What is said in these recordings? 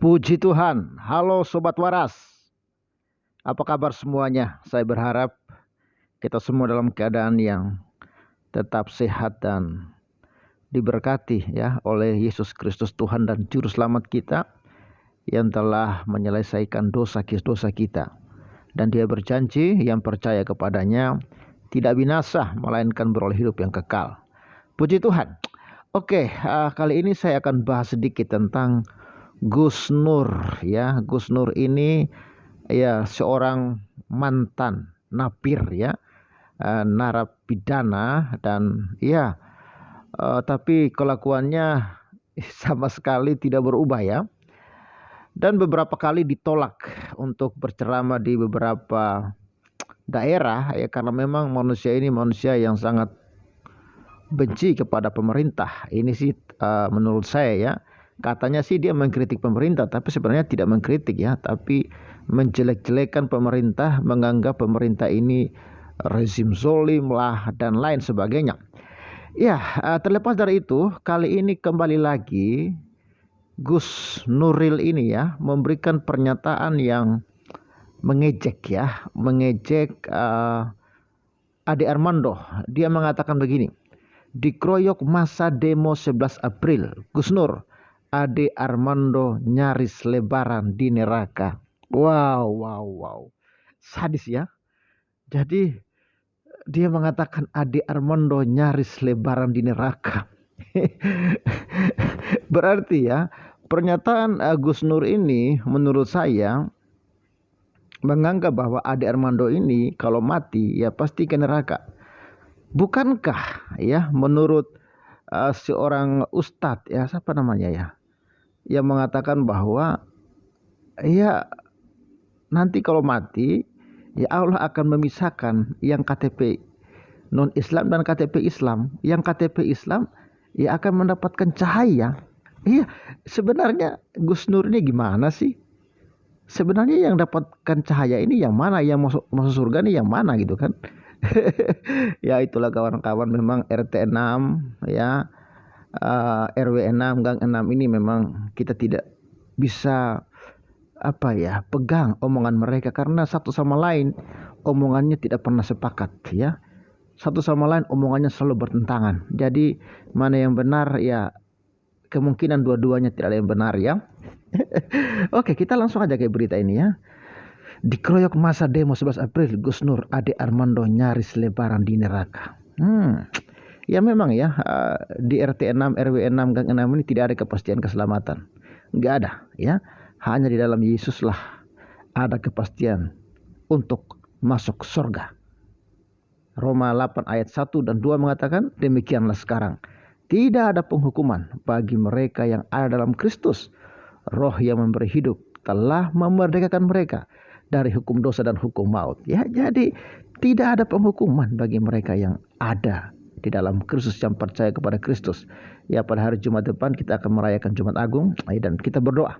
Puji Tuhan. Halo Sobat Waras. Apa kabar semuanya? Saya berharap kita semua dalam keadaan yang tetap sehat dan diberkati ya oleh Yesus Kristus Tuhan dan Juru Selamat kita yang telah menyelesaikan dosa-dosa kita. Dan Dia berjanji yang percaya kepadanya tidak binasa melainkan beroleh hidup yang kekal. Puji Tuhan. Oke, kali ini saya akan bahas sedikit tentang Gus Nur ya. Gus Nur ini ya seorang mantan napir ya, narapidana dan ya tapi kelakuannya sama sekali tidak berubah ya. Dan beberapa kali ditolak untuk berceramah di beberapa daerah ya, karena memang manusia ini manusia yang sangat benci kepada pemerintah. Ini sih menurut saya ya. Katanya sih dia mengkritik pemerintah, tapi sebenarnya tidak mengkritik ya, tapi menjelek-jelekan pemerintah, menganggap pemerintah ini rezim zolim lah dan lain sebagainya. Ya, terlepas dari itu, kali ini kembali lagi Gus Nuril ini ya memberikan pernyataan yang mengejek ya, mengejek Ade Armando. Dia mengatakan begini, dikeroyok masa demo 11 April, Gus Nur, Ade Armando nyaris lebaran di neraka. Wow. Sadis ya. Jadi dia mengatakan Ade Armando nyaris lebaran di neraka. Berarti ya, pernyataan Gus Nur ini menurut saya menganggap bahwa Ade Armando ini kalau mati ya pasti ke neraka. Bukankah ya menurut seorang ustadz ya, siapa namanya ya, yang mengatakan bahwa ya nanti kalau mati ya Allah akan memisahkan yang KTP non Islam dan KTP Islam. Yang KTP Islam ya akan mendapatkan cahaya. Iya, sebenarnya Gus Nur ini gimana sih? Sebenarnya yang dapatkan cahaya ini yang mana? Yang masuk surga ini yang mana gitu kan? Ya itulah kawan-kawan, memang RT 6 ya, RW 6 Gang 6 ini memang kita tidak bisa pegang omongan mereka, karena satu sama lain omongannya tidak pernah sepakat ya. Satu sama lain omongannya selalu bertentangan. Jadi mana yang benar ya, kemungkinan dua-duanya tidak ada yang benar ya. Oke, kita langsung aja ke berita ini ya. Dikeroyok masa demo 11 April, Gus Nur, Ade Armando nyaris lebaran di neraka. Ya memang ya, di RT 6 RW 6 Gang 6 ini tidak ada kepastian keselamatan. Enggak ada ya. Hanya di dalam Yesus lah ada kepastian untuk masuk surga. Roma 8 ayat 1 dan 2 mengatakan, demikianlah sekarang tidak ada penghukuman bagi mereka yang ada dalam Kristus. Roh yang memberi hidup telah memerdekakan mereka dari hukum dosa dan hukum maut. Ya, jadi tidak ada penghukuman bagi mereka yang ada di dalam Kristus, yang percaya kepada Kristus. Ya, pada hari Jumat depan kita akan merayakan Jumat Agung dan kita berdoa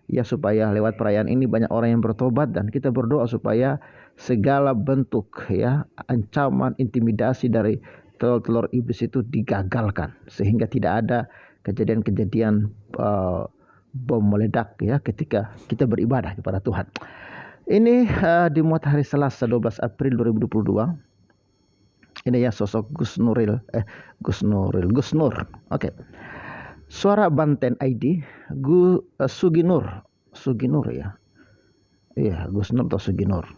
ya supaya lewat perayaan ini banyak orang yang bertobat, dan kita berdoa supaya segala bentuk ya ancaman, intimidasi dari telur-telur iblis itu digagalkan, sehingga tidak ada kejadian-kejadian bom meledak ya ketika kita beribadah kepada Tuhan. Ini dimuat hari Selasa 12 April 2022. Ini ya sosok Gus Nur. Oke. Suara Banten ID, Suginur ya. Iya, Gus Nur atau Suginur.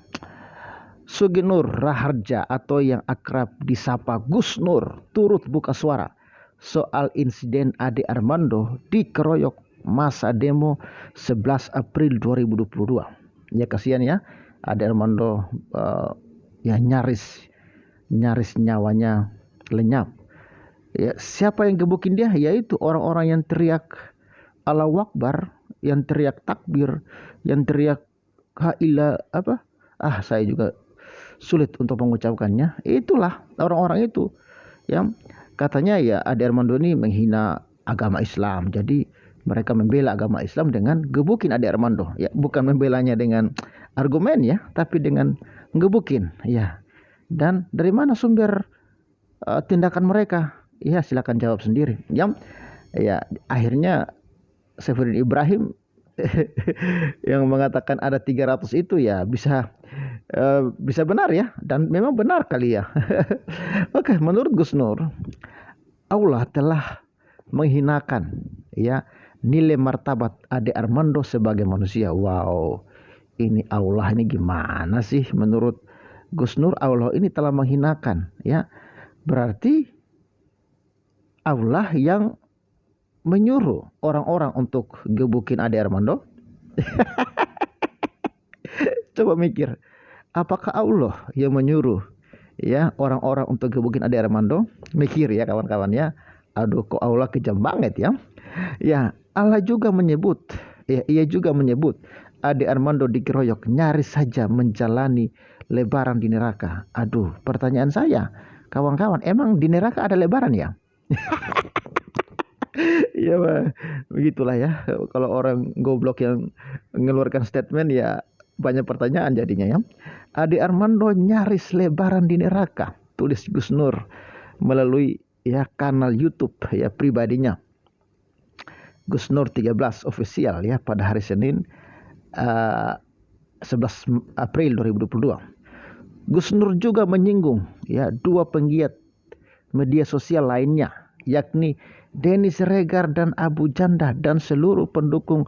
Suginur Raharja atau yang akrab disapa Gus Nur turut buka suara soal insiden Ade Armando dikeroyok masa demo 11 April 2022. Ya kasihan ya, Ade Armando ya nyaris nyawanya lenyap. Ya, siapa yang gebukin dia? Yaitu orang-orang yang teriak Allahu Akbar, yang teriak takbir, yang teriak saya juga sulit untuk mengucapkannya. Itulah orang-orang itu yang katanya ya Ade Armando ini menghina agama Islam. Jadi mereka membela agama Islam dengan gebukin Ade Armando. Ya, bukan membelanya dengan argumen ya, tapi dengan gebukin ya. Dan dari mana sumber tindakan mereka? Ya silakan jawab sendiri. Ya akhirnya Saifuddin Ibrahim Yang mengatakan ada 300 itu ya bisa benar ya, dan memang benar kali ya. Oke, menurut Gus Nur, Allah telah menghinakan ya nilai martabat Ade Armando sebagai manusia. Wow, ini Allah ini gimana sih menurut Gus Nur? Allah ini telah menghinakan ya. Berarti Allah yang menyuruh orang-orang untuk gebukin Ade Armando. Coba mikir, apakah Allah yang menyuruh ya orang-orang untuk gebukin Ade Armando? Mikir ya kawan-kawan ya. Aduh, kok Allah kejam banget ya. Ya, Allah juga menyebut, ya, ia juga menyebut Ade Armando dikeroyok nyaris saja menjalani lebaran di neraka. Aduh, pertanyaan saya, kawan-kawan, emang di neraka ada lebaran ya? Iya, begitulah ya. Kalau orang goblok yang mengeluarkan statement ya banyak pertanyaan jadinya ya. Ade Armando nyaris lebaran di neraka, tulis Gus Nur melalui ya kanal YouTube ya pribadinya. Gus Nur 13 official ya pada hari Senin 11 April 2022. Gus Nur juga menyinggung ya dua penggiat media sosial lainnya, yakni Denny Siregar dan Abu Janda dan seluruh pendukung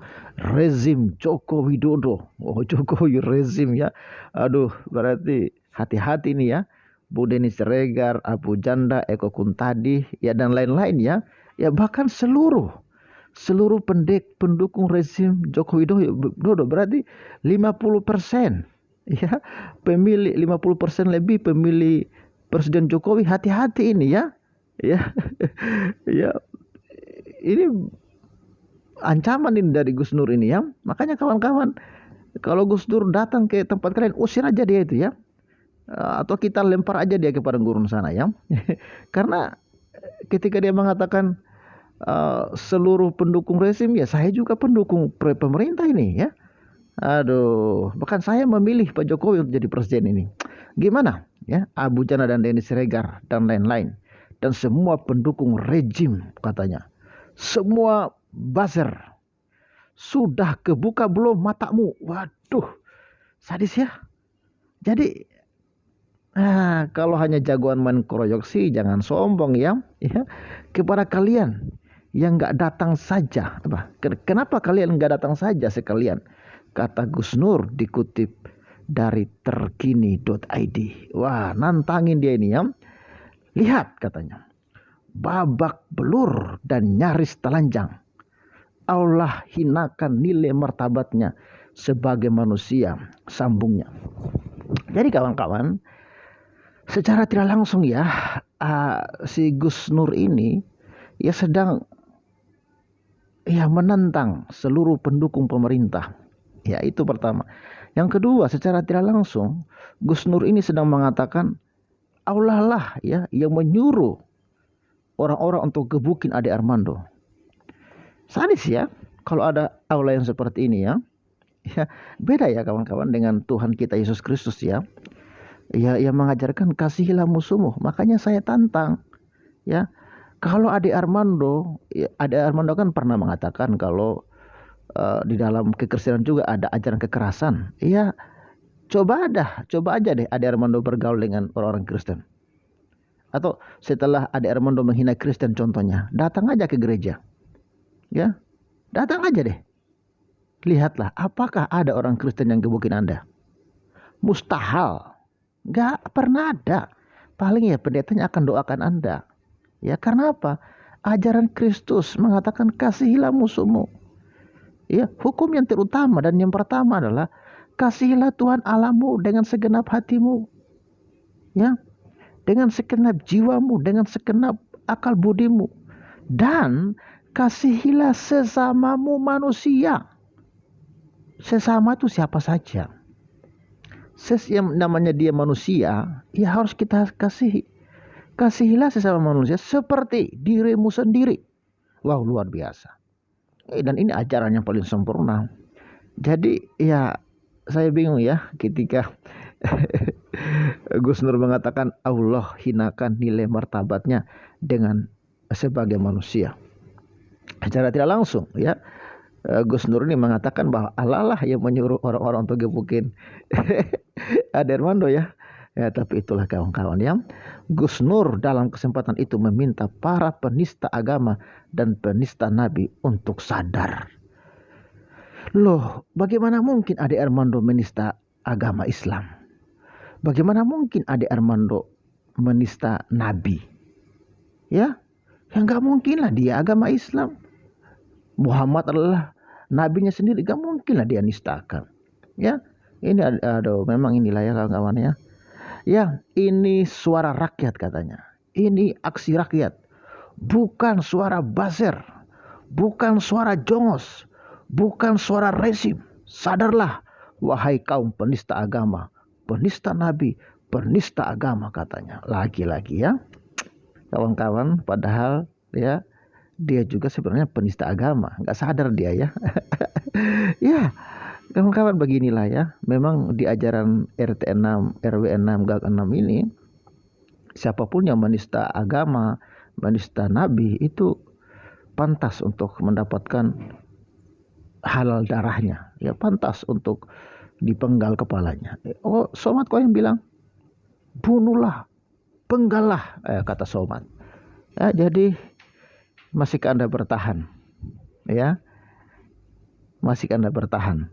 rezim Joko Widodo. Oh, Jokowi rezim ya. Aduh, berarti hati-hati nih ya. Bu Denny Siregar, Abu Janda, Eko Kuntadi ya dan lain-lain ya. Ya bahkan seluruh pendukung rezim Joko Widodo berarti 50% ya, pemilih 50% lebih pemilih Presiden Jokowi. Hati-hati ini ya. Ya. Ya. Ini ancaman ini dari Gus Nur ini ya. Makanya kawan-kawan, kalau Gus Nur datang ke tempat kalian, usir aja dia itu ya. Atau kita lempar aja dia kepada gurun sana ya. Karena ketika dia mengatakan seluruh pendukung rezim, ya saya juga pendukung pemerintah ini ya. Aduh, bahkan saya memilih Pak Jokowi untuk jadi presiden ini. Gimana ya? Abu Jana dan Denny Siregar dan lain-lain dan semua pendukung rejim katanya. Semua buzzer. Sudah kebuka belum matamu? Waduh, sadis ya. Jadi kalau hanya jagoan main keroyok sih jangan sombong ya. Kepada kalian yang nggak datang saja, kenapa kalian nggak datang saja sekalian? Kata Gus Nur dikutip dari terkini.id. Wah, nantangin dia ini ya. Lihat katanya, babak belur dan nyaris telanjang. Allah hinakan nilai martabatnya sebagai manusia, sambungnya. Jadi kawan-kawan, secara tidak langsung ya, si Gus Nur ini ya sedang ya menentang seluruh pendukung pemerintah. Ya, itu pertama. Yang kedua, secara tidak langsung Gus Nur ini sedang mengatakan Allah lah ya yang menyuruh orang-orang untuk gebukin Ade Armando. Sadis ya kalau ada Allah yang seperti ini ya. Ya, beda ya kawan-kawan dengan Tuhan kita Yesus Kristus ya. Ya, yang mengajarkan kasihilah musuhmu. Makanya saya tantang ya. Kalau Ade Armando kan pernah mengatakan kalau di dalam kekristenan juga ada ajaran kekerasan. Iya, coba aja deh Ade Armando bergaul dengan orang-orang Kristen. Atau setelah Ade Armando menghina Kristen contohnya, datang aja ke gereja. Ya, datang aja deh. Lihatlah apakah ada orang Kristen yang gebukin Anda. Mustahil. Gak pernah ada. Paling ya pendetanya akan doakan Anda. Ya, karena apa? Ajaran Kristus mengatakan kasihilah musuhmu. Ya, hukum yang terutama dan yang pertama adalah kasihilah Tuhan Allahmu dengan segenap hatimu. Ya. Dengan segenap jiwamu, dengan segenap akal budimu. Dan kasihilah sesamamu manusia. Sesama itu siapa saja. Yang namanya dia manusia, ya harus kita kasihi. Kasihilah sesama manusia seperti dirimu sendiri. Wow, luar biasa. Dan ini ajaran yang paling sempurna. Jadi ya saya bingung ya ketika Gus Nur mengatakan Allah hinakan nilai martabatnya dengan sebagai manusia. Secara tidak langsung ya, Gus Nur ini mengatakan bahwa Allah lah yang menyuruh orang-orang untuk gebukin Ade Armando ya. Ya, tapi itulah kawan-kawan ya. Gus Nur dalam kesempatan itu meminta para penista agama dan penista nabi untuk sadar. Loh, bagaimana mungkin Ade Armando menista agama Islam? Bagaimana mungkin Ade Armando menista nabi? Ya, nggak mungkin lah dia agama Islam. Muhammad adalah nabinya sendiri, gak mungkin lah dia nistakan. Ya, ini aduh, memang inilah ya kawan-kawan ya. Ya, ini suara rakyat katanya. Ini aksi rakyat. Bukan suara buzzer. Bukan suara jongos. Bukan suara rezim. Sadarlah, wahai kaum penista agama, penista nabi, penista agama katanya. Lagi-lagi ya. Kawan-kawan, padahal ya dia juga sebenarnya penista agama, nggak sadar dia ya. Ya, kawan-kawan beginilah ya. Memang di ajaran RT 6, RW 6, GAG 6 ini, siapapun yang menista agama, menista nabi itu pantas untuk mendapatkan halal darahnya. Ya, pantas untuk dipenggal kepalanya. Oh, Somad kok yang bilang, bunuhlah, penggalah, kata Somad. Ya, jadi masihkah Anda bertahan? Ya, masihkah Anda bertahan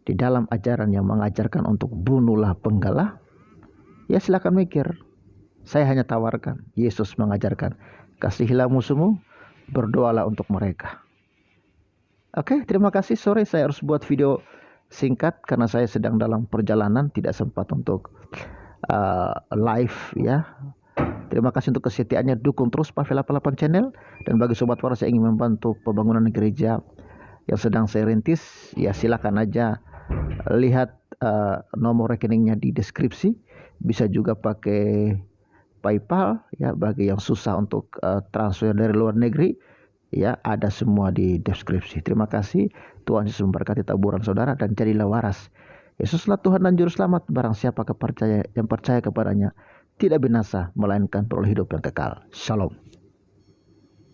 di dalam ajaran yang mengajarkan untuk bunuhlah, penggalah? Ya, silakan mikir. Saya hanya tawarkan, Yesus mengajarkan, kasihilah musuhmu, berdoalah untuk mereka. Oke, terima kasih. Sore saya harus buat video singkat karena saya sedang dalam perjalanan, tidak sempat untuk live ya. Terima kasih untuk kesetiaannya. Dukung terus Pavela 88 Channel. Dan bagi sobat waras yang ingin membantu pembangunan gereja yang sedang saya rintis, ya silakan aja lihat nomor rekeningnya di deskripsi. Bisa juga pakai PayPal ya bagi yang susah untuk transfer dari luar negeri. Ya, ada semua di deskripsi. Terima kasih. Tuhan Yesus memberkati taburan saudara dan jadilah waras. Yesuslah Tuhan dan Juru Selamat. Barang siapa yang percaya kepadanya tidak binasa, melainkan peroleh hidup yang kekal. Shalom.